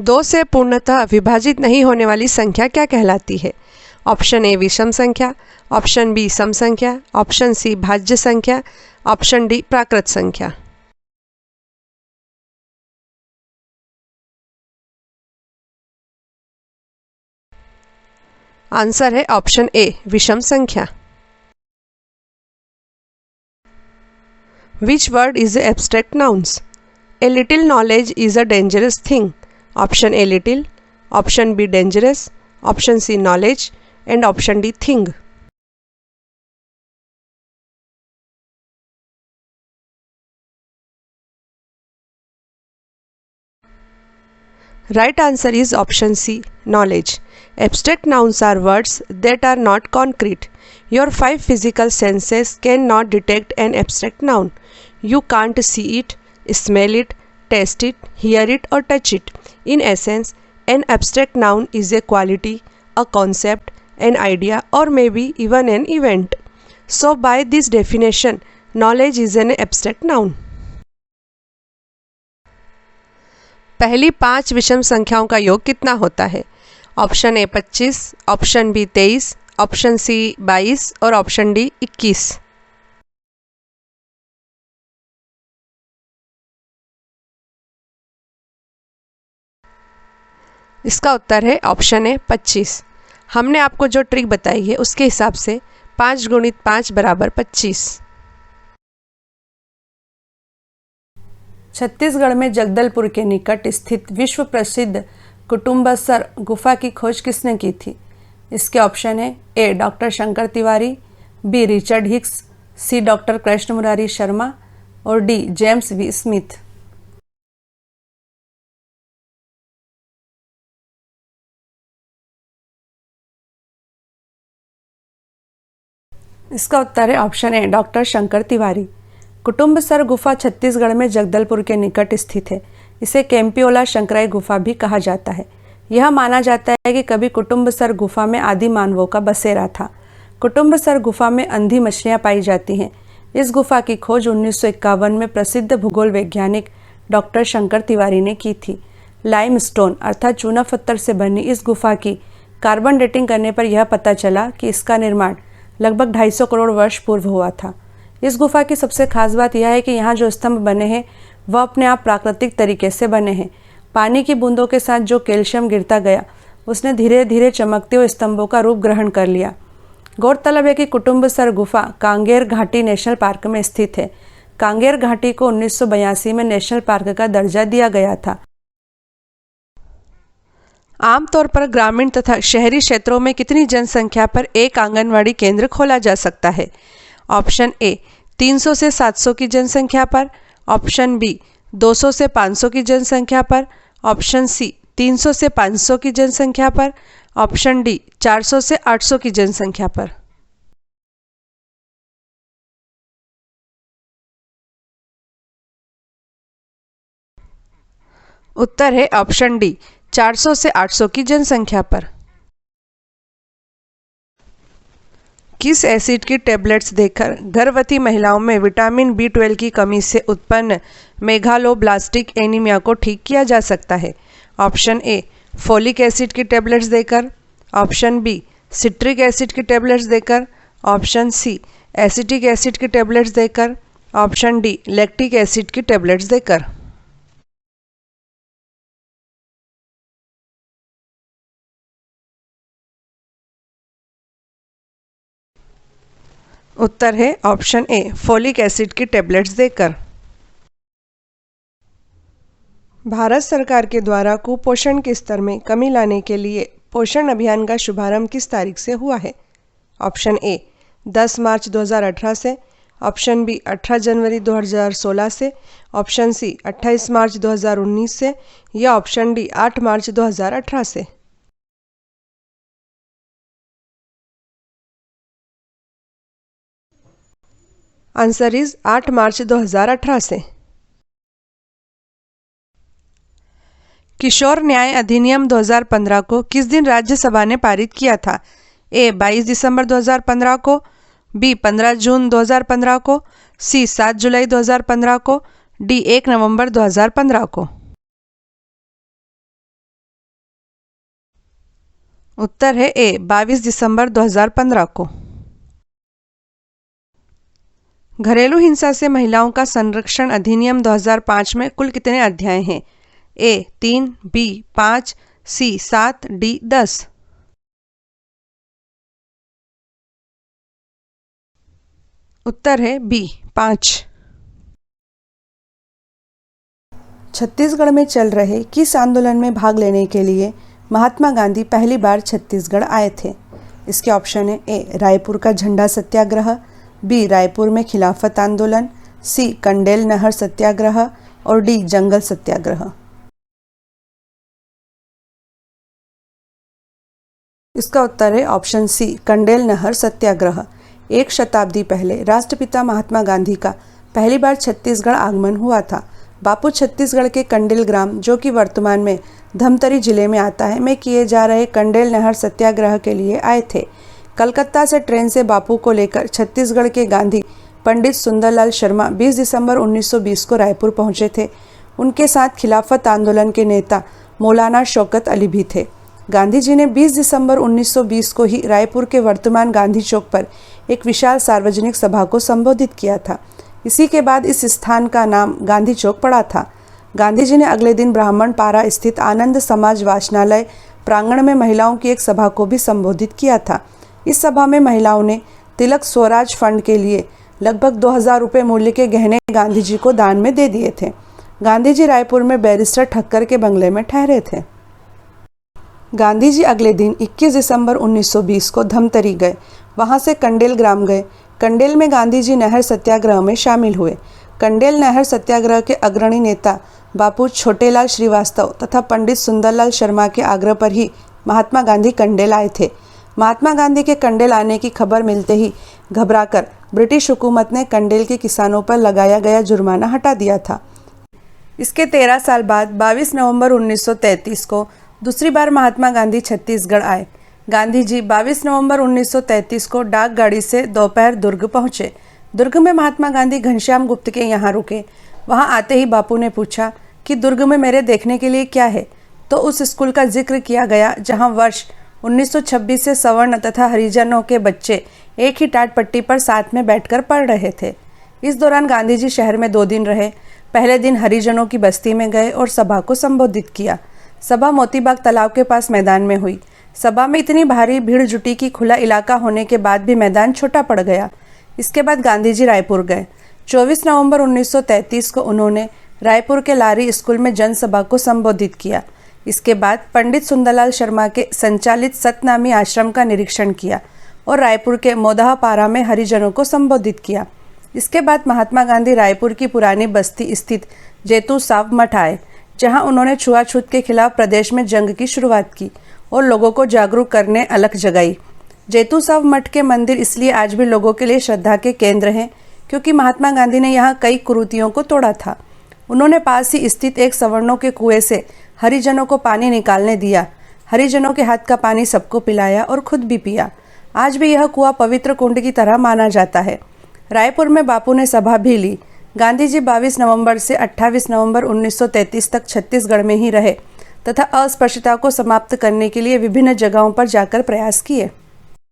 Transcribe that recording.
2 से पूर्णतः विभाजित नहीं होने वाली संख्या क्या कहलाती है? ऑप्शन ए विषम संख्या, ऑप्शन बी सम संख्या, ऑप्शन सी भाज्य संख्या, ऑप्शन डी प्राकृत संख्या। आंसर है ऑप्शन ए विषम संख्या। Which word is a abstract nouns? A little knowledge is a dangerous thing. Option A little, option B dangerous, option C knowledge, and option D thing. Right answer is option C knowledge. Abstract nouns are words that are not concrete. Your 5 physical senses cannot detect an abstract noun. You can't see it, smell it, taste it, hear it, or touch it. In essence, an abstract noun is a quality, a concept, an idea, or maybe even an event. So, by this definition, knowledge is an abstract noun. पहली 5 विषम संख्याओं का योग कितना होता है? Option a 25, option b 23, option c 22 और option D 21। इसका उत्तर है ऑप्शन ए 25। हमने आपको जो ट्रिक बताई है उसके हिसाब से 5 गुणित 5 बराबर 25। छत्तीसगढ़ में जगदलपुर के निकट स्थित विश्व प्रसिद्ध कुटुम्बसर गुफा की खोज किसने की थी? इसके ऑप्शन है A doctor Shankar Tiwari, B Richard Hicks, C doctor Krishna Murari Sharma और डी जेम्स वी स्मिथ। इसका उत्तर है option A doctor Shankar Tiwari. Kutumbsar गुफा छत्तीसगढ़ में जगदलपुर के निकट स्थित है। इसे कैंपियोला शंकराई गुफा भी कहा जाता है। यह माना जाता है कि कभी कुटुम्बसर गुफा में आदि मानवों का बसेरा था। कुटुम्बसर गुफा में अंधी मछलियां पाई जाती हैं। इस गुफा की खोज 1951 में प्रसिद्ध भूगोल वैज्ञानिक डॉक्टर शंकर तिवारी ने की थी। लाइमस्टोन अर्थात चूना पत्थर से बनी इस गुफा की कार्बन डेटिंग करने पर यह पता चला कि इसका निर्माण लगभग 250 करोड़ वर्ष पूर्व हुआ था। इस गुफा की सबसे खास बात यह है कि यहाँ जो स्तंभ बने हैं वह अपने आप प्राकृतिक तरीके से बने हैं। पानी की बूंदों के साथ जो कैल्शियम गिरता गया उसने धीरे धीरे चमकते हुए स्तंभों का रूप ग्रहण कर लिया। गौरतलब है कि कुटुम्बसर गुफा कांगेर घाटी नेशनल पार्क में स्थित है। कांगेर घाटी को 1982 में नेशनल पार्क का दर्जा दिया गया था। आमतौर पर ग्रामीण तथा शहरी क्षेत्रों में कितनी जनसंख्या पर एक आंगनवाड़ी केंद्र खोला जा सकता है? ऑप्शन ए 300 से 700 की जनसंख्या पर, ऑप्शन बी 200 से 500 की जनसंख्या पर, ऑप्शन सी 300 से 500 की जनसंख्या पर, ऑप्शन डी 400 से 800 की जनसंख्या पर। उत्तर है ऑप्शन डी 400 से 800 की जनसंख्या पर। किस एसिड की टेबलेट्स देकर गर्भवती महिलाओं में विटामिन B12 की कमी से उत्पन्न मेगालोब्लास्टिक एनीमिया को ठीक किया जा सकता है? ऑप्शन ए फोलिक एसिड की टेबलेट्स देकर, ऑप्शन बी सिट्रिक एसिड की टेबलेट्स देकर, ऑप्शन सी एसिटिक एसिड की टेबलेट्स देकर, ऑप्शन डी लैक्टिक एसिड की टेबलेट्स देकर। उत्तर है ऑप्शन ए फोलिक एसिड की टेबलेट्स देकर। भारत सरकार के द्वारा कुपोषण के स्तर में कमी लाने के लिए पोषण अभियान का शुभारंभ किस तारीख से हुआ है? ऑप्शन ए 10 मार्च 2018 से, ऑप्शन बी 18 जनवरी 2016 से, ऑप्शन सी 28 मार्च 2019 से या ऑप्शन डी 8 मार्च 2018 से। आंसर इज 8 मार्च 2018 से। किशोर न्याय अधिनियम 2015 को किस दिन राज्यसभा ने पारित किया था? ए 22 दिसंबर 2015 को, बी 15 जून 2015 को, सी 7 जुलाई 2015 को, डी 1 नवंबर 2015 को। उत्तर है ए 22 दिसंबर 2015 को। घरेलू हिंसा से महिलाओं का संरक्षण अधिनियम 2005 में कुल कितने अध्याय हैं? ए 3, बी 5, सी 7, डी 10। उत्तर है बी 5। छत्तीसगढ़ में चल रहे किस आंदोलन में भाग लेने के लिए महात्मा गांधी पहली बार छत्तीसगढ़ आए थे? इसके ऑप्शन है ए रायपुर का झंडा सत्याग्रह, बी रायपुर में खिलाफत आंदोलन, सी कंडेल नहर सत्याग्रह और डी जंगल सत्याग्रह। इसका उत्तर है ऑप्शन सी कंडेल नहर सत्याग्रह। एक शताब्दी पहले राष्ट्रपिता महात्मा गांधी का पहली बार छत्तीसगढ़ आगमन हुआ था। बापू छत्तीसगढ़ के कंडेल ग्राम, जो कि वर्तमान में धमतरी जिले में आता है, में किए जा रहे कंडेल नहर सत्याग्रह के लिए आए थे। कलकत्ता से ट्रेन से बापू को लेकर छत्तीसगढ़ के गांधी पंडित सुंदरलाल शर्मा 20 दिसंबर 1920 को रायपुर पहुंचे थे। उनके साथ खिलाफत आंदोलन के नेता मौलाना शौकत अली भी थे। गांधी जी ने 20 दिसंबर 1920 को ही रायपुर के वर्तमान गांधी चौक पर एक विशाल सार्वजनिक सभा को संबोधित किया था। इसी के बाद इस स्थान का नाम गांधी चौक पड़ा था। गांधी जी ने अगले दिन ब्राह्मण पारा स्थित आनंद समाज वाचनालय प्रांगण में महिलाओं की एक सभा को भी संबोधित किया था। इस सभा में महिलाओं ने तिलक स्वराज फंड के लिए लगभग 2000 रुपये मूल्य के गहने गांधी जी को दान में दे दिए थे। गांधी जी रायपुर में बैरिस्टर ठक्कर के बंगले में ठहरे थे। गांधी जी अगले दिन 21 दिसंबर 1920 को धमतरी गए। वहां से कंडेल ग्राम गए। कंडेल में गांधी जी नहर सत्याग्रह में शामिल हुए। कंडेल नहर सत्याग्रह के अग्रणी नेता बापू छोटेलाल श्रीवास्तव तथा पंडित सुंदरलाल शर्मा के आग्रह पर ही महात्मा गांधी कंडेल आए थे। महात्मा गांधी के कंडेल आने की खबर मिलते ही घबराकर ब्रिटिश हुकूमत ने कंडेल के किसानों पर लगाया गया जुर्माना हटा दिया था। इसके 13 साल बाद 22 नवंबर 1933 को दूसरी बार महात्मा गांधी छत्तीसगढ़ आए। गांधी जी 22 नवंबर 1933 को डाकगाड़ी से दोपहर दुर्ग पहुंचे। दुर्ग में महात्मा गांधी घनश्याम गुप्त के यहाँ रुके। वहां आते ही बापू ने पूछा कि दुर्ग में मेरे देखने के लिए क्या है, तो उस स्कूल का जिक्र किया गया जहां वर्ष 1926 से सवर्ण तथा हरिजनों के बच्चे एक ही टाट पट्टी पर साथ में बैठकर पढ़ रहे थे। इस दौरान गांधी जी शहर में 2 दिन रहे। पहले दिन हरिजनों की बस्ती में गए और सभा को संबोधित किया। सभा मोतीबाग तालाब के पास मैदान में हुई। सभा में इतनी भारी भीड़ जुटी कि खुला इलाका होने के बाद भी मैदान छोटा पड़ गया। इसके बाद गांधी जी रायपुर गए। 24 नवंबर 1933 को उन्होंने रायपुर के लारी स्कूल में जनसभा को संबोधित किया। इसके बाद पंडित सुंदरलाल शर्मा के संचालित सतनामी आश्रम का निरीक्षण किया और रायपुर के मोदाहपारा में हरिजनों को संबोधित किया। इसके बाद महात्मा गांधी रायपुर की पुरानी बस्ती स्थित जेतू साव मठ आए, जहां उन्होंने छुआछूत के खिलाफ प्रदेश में जंग की शुरुआत की और लोगों को जागरूक करने अलख जगाई। जेतू साव मठ के मंदिर इसलिए आज भी लोगों के लिए श्रद्धा के केंद्र हैं क्योंकि महात्मा गांधी ने यहाँ कई कुरीतियों को तोड़ा था। उन्होंने पास ही स्थित एक सवर्णों के कुएं से हरिजनों को पानी निकालने दिया। हरिजनों के हाथ का पानी सबको पिलाया और खुद भी पिया। आज भी यह कुआं पवित्र कुंड की तरह माना जाता है। रायपुर में बापू ने सभा भी ली। गांधी जी 22 नवंबर से 28 नवंबर 1933 तक छत्तीसगढ़ में ही रहे तथा अस्पृश्यता को समाप्त करने के लिए विभिन्न जगहों पर जाकर प्रयास किए।